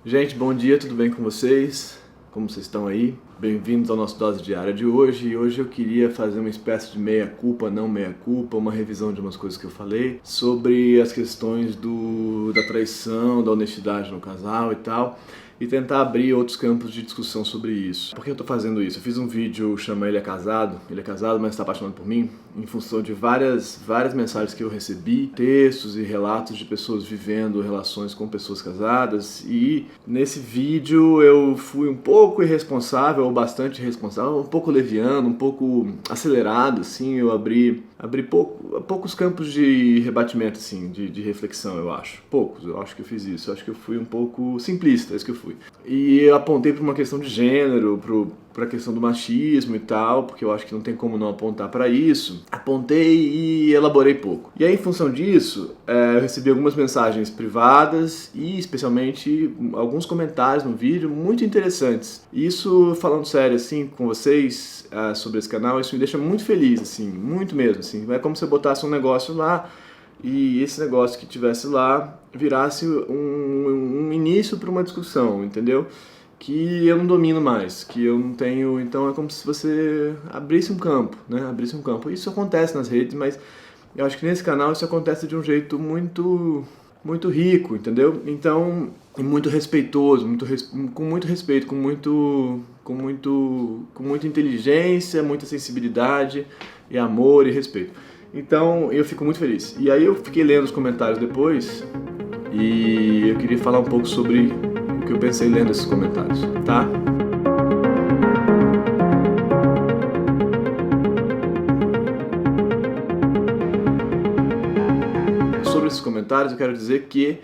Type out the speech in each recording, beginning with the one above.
Gente, bom dia, tudo bem com vocês? Como vocês estão aí? Bem-vindos ao nosso Dose Diária de hoje. E hoje eu queria fazer uma espécie de meia-culpa, não meia-culpa, uma revisão de umas coisas que eu falei sobre as questões da traição, da honestidade no casal e tal, e tentar abrir outros campos de discussão sobre isso. Por que eu tô fazendo isso? Eu fiz um vídeo chama Ele é Casado, mas está apaixonado por mim, em função de várias mensagens que eu recebi, textos e relatos de pessoas vivendo relações com pessoas casadas, e nesse vídeo eu fui um pouco irresponsável, ou bastante irresponsável, um pouco leviano, um pouco acelerado, assim, eu abri poucos campos de rebatimento, assim, de reflexão, eu acho. Poucos, eu acho que eu fiz isso. Eu acho que eu fui um pouco simplista, é isso que eu fui. E eu apontei para uma questão de gênero, para a questão do machismo e tal, porque eu acho que não tem como não apontar para isso. Apontei e elaborei pouco. E aí, em função disso, eu recebi algumas mensagens privadas e, especialmente, alguns comentários no vídeo muito interessantes. Isso, falando sério, assim, com vocês, sobre esse canal, isso me deixa muito feliz, assim, muito mesmo, assim. É como se eu botasse um negócio lá e esse negócio que tivesse lá virasse um início para uma discussão, entendeu? Que eu não domino mais, que eu não tenho, então é como se você abrisse um campo, né? Abrisse um campo. Isso acontece nas redes, mas eu acho que nesse canal isso acontece de um jeito muito rico, entendeu? Então, e muito respeitoso, com muito respeito, com muita inteligência, muita sensibilidade e amor e respeito. Então, eu fico muito feliz. E aí eu fiquei lendo os comentários depois e eu queria falar um pouco sobre o que eu pensei lendo esses comentários, tá? Sobre esses comentários, eu quero dizer que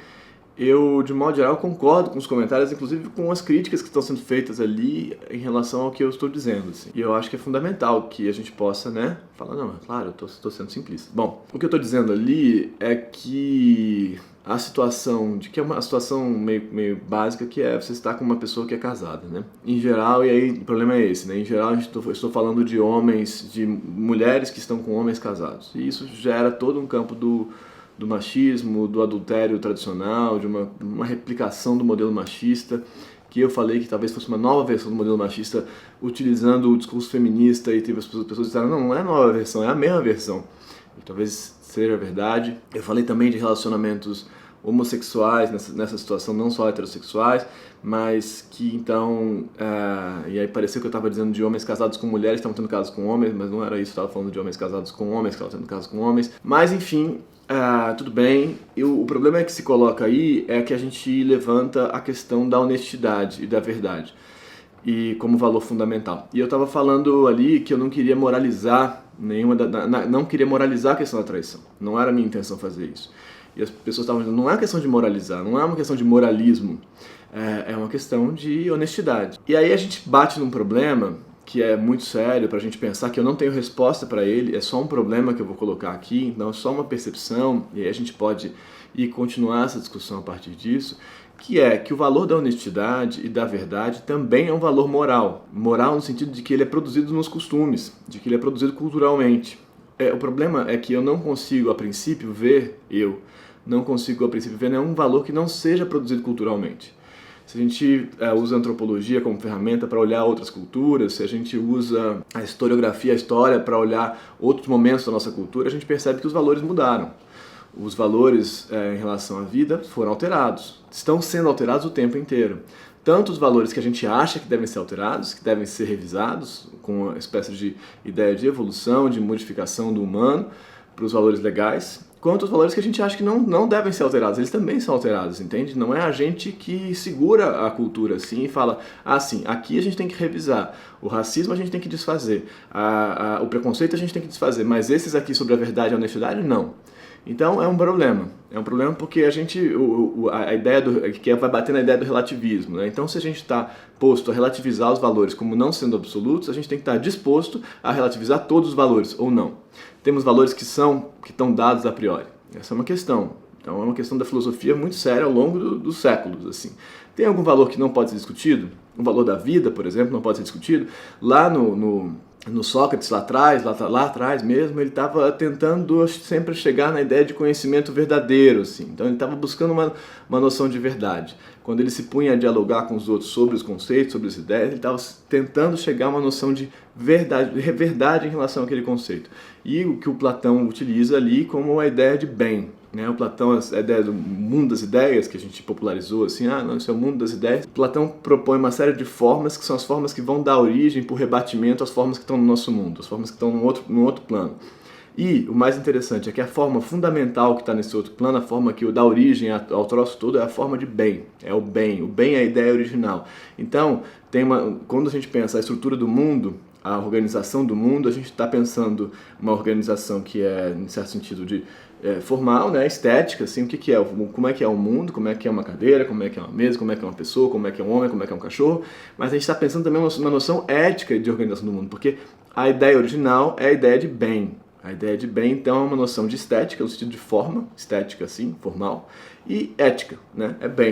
eu, de modo geral, concordo com os comentários, inclusive com as críticas que estão sendo feitas ali em relação ao que eu estou dizendo. Assim. E eu acho que é fundamental que a gente possa, né, falar, não, claro, eu estou sendo simplista. Bom, o que eu estou dizendo ali é que a situação, de que é uma situação meio básica, que é você estar com uma pessoa que é casada, né? Em geral, e aí o problema é esse, né? Em geral, eu estou falando de homens, de mulheres que estão com homens casados. E isso gera todo um campo do machismo, do adultério tradicional, de uma replicação do modelo machista, que eu falei que talvez fosse uma nova versão do modelo machista, utilizando o discurso feminista, e teve as pessoas que disseram, não é nova versão, é a mesma versão. E talvez seja verdade. Eu falei também de relacionamentos homossexuais nessa situação, não só heterossexuais, mas que então, e aí pareceu que eu estava dizendo de homens casados com mulheres que estavam tendo casos com homens, mas não era isso, eu estava falando de homens casados com homens que estavam tendo casos com homens, mas enfim, tudo bem. O problema é que se coloca aí é que a gente levanta a questão da honestidade e da verdade e como valor fundamental. E eu estava falando ali que eu não queria moralizar não queria moralizar a questão da traição. Não era a minha intenção fazer isso. E as pessoas estavam dizendo, não é uma questão de moralizar, não é uma questão de moralismo, é uma questão de honestidade. E aí a gente bate num problema que é muito sério pra gente pensar, que eu não tenho resposta para ele, é só um problema que eu vou colocar aqui, então é só uma percepção, e aí a gente pode ir continuar essa discussão a partir disso, que é que o valor da honestidade e da verdade também é um valor moral. Moral no sentido de que ele é produzido nos costumes, de que ele é produzido culturalmente. O problema é que eu não consigo, a princípio, ver nenhum valor que não seja produzido culturalmente. Se a gente usa a antropologia como ferramenta para olhar outras culturas, se a gente usa a historiografia, a história, para olhar outros momentos da nossa cultura, a gente percebe que os valores mudaram. Os valores em relação à vida foram alterados, estão sendo alterados o tempo inteiro. Tanto os valores que a gente acha que devem ser alterados, que devem ser revisados, com uma espécie de ideia de evolução, de modificação do humano, para os valores legais, quanto os valores que a gente acha que não devem ser alterados, eles também são alterados, entende? Não é a gente que segura a cultura assim e fala, sim, aqui a gente tem que revisar, o racismo a gente tem que desfazer, o preconceito a gente tem que desfazer, mas esses aqui sobre a verdade e a honestidade, não. Então é um problema porque a gente, a ideia que vai bater na ideia do relativismo, né? Então se a gente está posto a relativizar os valores como não sendo absolutos, a gente tem que estar disposto a relativizar todos os valores, ou não. Temos valores que estão dados a priori. Essa é uma questão. Então é uma questão da filosofia muito séria ao longo dos séculos, assim. Tem algum valor que não pode ser discutido? O valor da vida, por exemplo, não pode ser discutido? Lá no Sócrates lá atrás mesmo, ele estava tentando sempre chegar na ideia de conhecimento verdadeiro, assim. Então ele estava buscando uma noção de verdade. Quando ele se punha a dialogar com os outros sobre os conceitos, sobre as ideias, ele estava tentando chegar a uma noção de verdade em relação àquele conceito. E o que o Platão utiliza ali como a ideia de bem. O Platão, a ideia do mundo das ideias, que a gente popularizou assim, não, isso é o mundo das ideias. Platão propõe uma série de formas, que são as formas que vão dar origem, por rebatimento, às formas que estão no nosso mundo, as formas que estão num outro plano. E o mais interessante é que a forma fundamental que está nesse outro plano, a forma que dá origem ao troço todo, é a forma de bem. É o bem. O bem é a ideia original. Então, quando a gente pensa a estrutura do mundo, a organização do mundo, a gente está pensando uma organização que é, em certo sentido, formal, estética, assim, como é que é o mundo, como é que é uma cadeira, como é que é uma mesa, como é que é uma pessoa, como é que é um homem, como é que é um cachorro, mas a gente está pensando também uma noção ética de organização do mundo, porque a ideia original é a ideia de bem. A ideia de bem, então, é uma noção de estética, no sentido de forma, estética, assim, formal, e ética,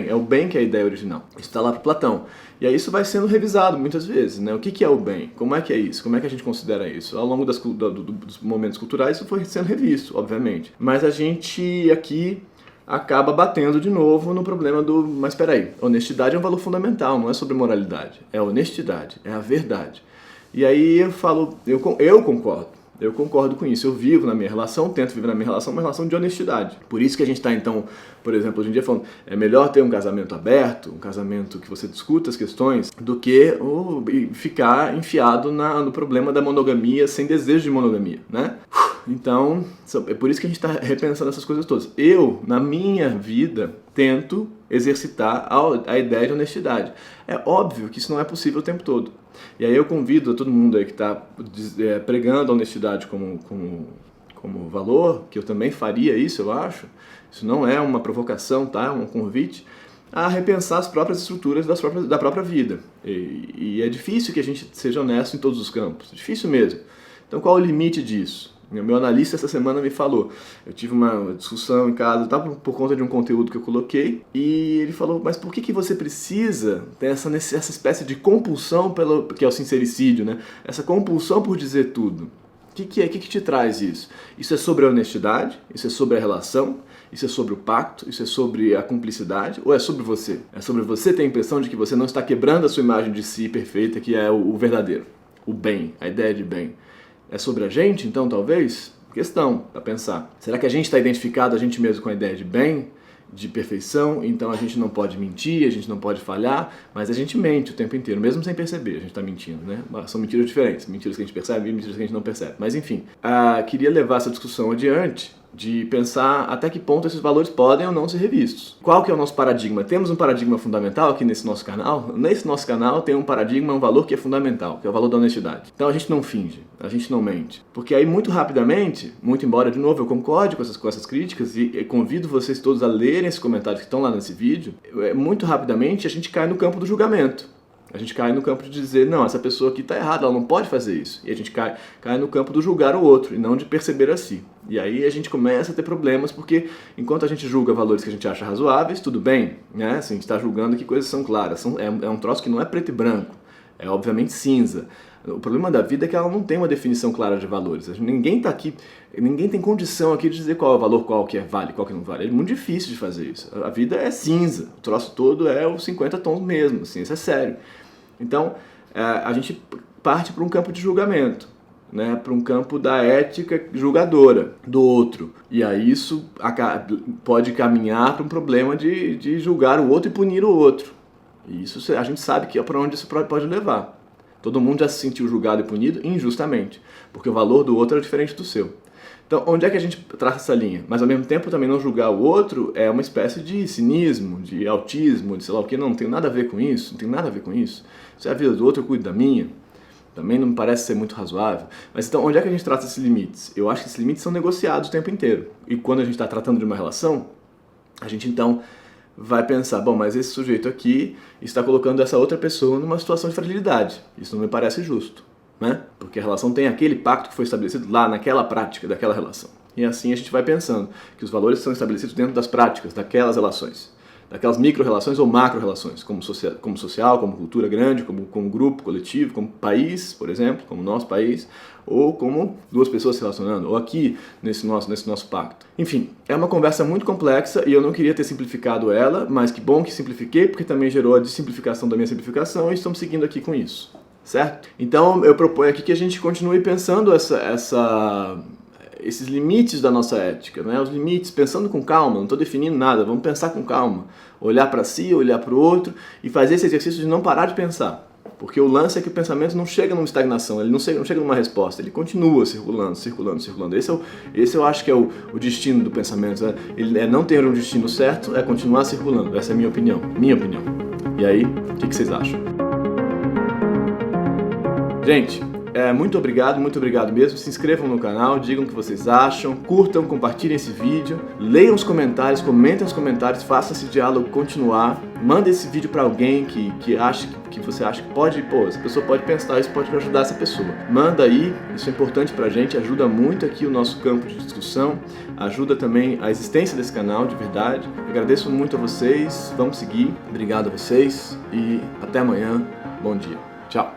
é o bem que é a ideia original. Isso está lá para Platão. E aí isso vai sendo revisado muitas vezes, O que é o bem? Como é que é isso? Como é que a gente considera isso? Ao longo dos momentos culturais isso foi sendo revisto, obviamente. Mas a gente aqui acaba batendo de novo no problema mas peraí, honestidade é um valor fundamental, não é sobre moralidade, é a honestidade, é a verdade. E aí eu falo, eu concordo. Eu concordo com isso. Eu vivo na minha relação, tento viver na minha relação, uma relação de honestidade. Por isso que a gente está, então, por exemplo, hoje em dia falando, é melhor ter um casamento aberto, um casamento que você discuta as questões, do que ficar enfiado no problema da monogamia sem desejo de monogamia, Então, é por isso que a gente está repensando essas coisas todas. Eu, na minha vida, tento exercitar a ideia de honestidade. É óbvio que isso não é possível o tempo todo. E aí eu convido a todo mundo aí que está pregando a honestidade como valor, que eu também faria isso, eu acho. Isso não é uma provocação, tá? É um convite a repensar as próprias estruturas da própria vida. E é difícil que a gente seja honesto em todos os campos. Difícil mesmo. Então qual é o limite disso? Meu analista essa semana me falou, eu tive uma discussão em casa, por conta de um conteúdo que eu coloquei, e ele falou, mas por que você precisa ter essa espécie de compulsão, que é o sincericídio, Essa compulsão por dizer tudo? O que te traz isso? Isso é sobre a honestidade? Isso é sobre a relação? Isso é sobre o pacto? Isso é sobre a cumplicidade? Ou é sobre você? É sobre você ter a impressão de que você não está quebrando a sua imagem de si perfeita, que é o verdadeiro, o bem, a ideia de bem. É sobre a gente, então, talvez? Questão para pensar. Será que a gente está identificado a gente mesmo com a ideia de bem, de perfeição? Então a gente não pode mentir, a gente não pode falhar, mas a gente mente o tempo inteiro, mesmo sem perceber, a gente está mentindo, São mentiras diferentes, mentiras que a gente percebe e mentiras que a gente não percebe. Mas enfim, queria levar essa discussão adiante, de pensar até que ponto esses valores podem ou não ser revistos. Qual que é o nosso paradigma? Temos um paradigma fundamental aqui nesse nosso canal? Nesse nosso canal tem um paradigma, um valor que é fundamental, que é o valor da honestidade. Então a gente não finge, a gente não mente. Porque aí muito rapidamente, muito embora de novo eu concorde com essas críticas e convido vocês todos a lerem esses comentários que estão lá nesse vídeo, muito rapidamente a gente cai no campo do julgamento. A gente cai no campo de dizer, não, essa pessoa aqui está errada, ela não pode fazer isso. E a gente cai no campo do julgar o outro e não de perceber a si. E aí a gente começa a ter problemas, porque enquanto a gente julga valores que a gente acha razoáveis, tudo bem, Assim, a gente está julgando que coisas são claras. É um troço que não é preto e branco, é obviamente cinza. O problema da vida é que ela não tem uma definição clara de valores. Ninguém está aqui, ninguém tem condição aqui de dizer qual é o valor, qual que vale, qual que não vale. É muito difícil de fazer isso. A vida é cinza, o troço todo é os 50 tons mesmo, assim, isso é sério. Então, a gente parte para um campo de julgamento, para um campo da ética julgadora do outro. E aí isso pode caminhar para um problema de julgar o outro e punir o outro. E isso a gente sabe que é para onde isso pode levar. Todo mundo já se sentiu julgado e punido injustamente, porque o valor do outro era diferente do seu. Então, onde é que a gente traça essa linha? Mas, ao mesmo tempo, também não julgar o outro é uma espécie de cinismo, de autismo, de sei lá o que. Não tem nada a ver com isso, não tem nada a ver com isso. Se é a vida do outro, eu cuido da minha. Também não me parece ser muito razoável. Mas, então, onde é que a gente traça esses limites? Eu acho que esses limites são negociados o tempo inteiro. E quando a gente está tratando de uma relação, a gente, então, vai pensar, bom, mas esse sujeito aqui está colocando essa outra pessoa numa situação de fragilidade. Isso não me parece justo. Porque a relação tem aquele pacto que foi estabelecido lá naquela prática daquela relação. E assim a gente vai pensando que os valores são estabelecidos dentro das práticas daquelas relações. daquelas micro-relações ou macro-relações, como social, como cultura grande, como grupo, coletivo, como país, por exemplo, como nosso país, ou como duas pessoas se relacionando, ou aqui nesse nosso pacto. Enfim, é uma conversa muito complexa e eu não queria ter simplificado ela, mas que bom que simplifiquei, porque também gerou a desimplificação da minha simplificação e estamos seguindo aqui com isso, certo? Então eu proponho aqui que a gente continue pensando esses limites da nossa ética, né? Os limites, pensando com calma, não estou definindo nada, vamos pensar com calma, olhar para si, olhar para o outro e fazer esse exercício de não parar de pensar. Porque o lance é que o pensamento não chega numa estagnação, ele não chega numa resposta, ele continua circulando. Esse eu acho que é o destino do pensamento, né? Ele é não ter um destino certo, é continuar circulando. Essa é a minha opinião. E aí, o que vocês acham? Gente, muito obrigado mesmo. Se inscrevam no canal, digam o que vocês acham, curtam, compartilhem esse vídeo, leiam os comentários, comentem os comentários, façam esse diálogo continuar. Manda esse vídeo para alguém que você acha que pode, essa pessoa pode pensar, isso pode ajudar essa pessoa. Manda aí, isso é importante pra gente, ajuda muito aqui o nosso campo de discussão, ajuda também a existência desse canal, de verdade. Agradeço muito a vocês, vamos seguir. Obrigado a vocês e até amanhã. Bom dia. Tchau.